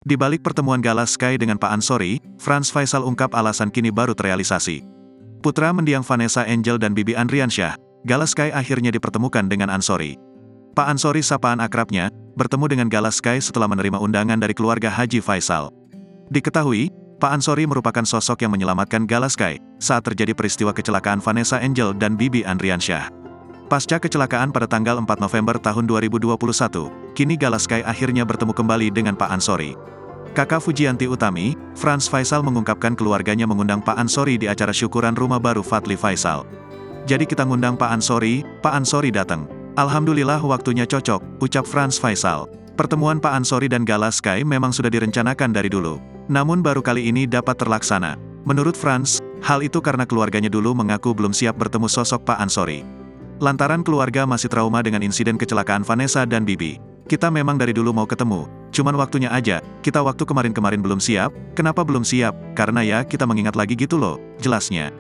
Di balik pertemuan Gala Sky dengan Pak Ansori, Frans Faisal ungkap alasan kini baru terrealisasi. Putra mendiang Vanessa Angel dan Bibi Andriansyah, Gala Sky akhirnya dipertemukan dengan Ansori. Pak Ansori, sapaan akrabnya, bertemu dengan Gala Sky setelah menerima undangan dari keluarga Haji Faisal. Diketahui, Pak Ansori merupakan sosok yang menyelamatkan Gala Sky saat terjadi peristiwa kecelakaan Vanessa Angel dan Bibi Andriansyah. Pasca kecelakaan pada tanggal 4 November tahun 2021, kini Gala Sky akhirnya bertemu kembali dengan Pak Ansori. Kakak Fujianti Utami, Frans Faisal mengungkapkan keluarganya mengundang Pak Ansori di acara syukuran rumah baru Fadly Faisal. Jadi kita ngundang Pak Ansori datang. Alhamdulillah waktunya cocok, ucap Frans Faisal. Pertemuan Pak Ansori dan Gala Sky memang sudah direncanakan dari dulu. Namun baru kali ini dapat terlaksana. Menurut Frans, hal itu karena keluarganya dulu mengaku belum siap bertemu sosok Pak Ansori. Lantaran keluarga masih trauma dengan insiden kecelakaan Vanessa dan Bibi. Kita memang dari dulu mau ketemu, cuman waktunya aja, kita waktu kemarin-kemarin belum siap. Kenapa belum siap? Karena ya kita mengingat lagi gitu loh, jelasnya.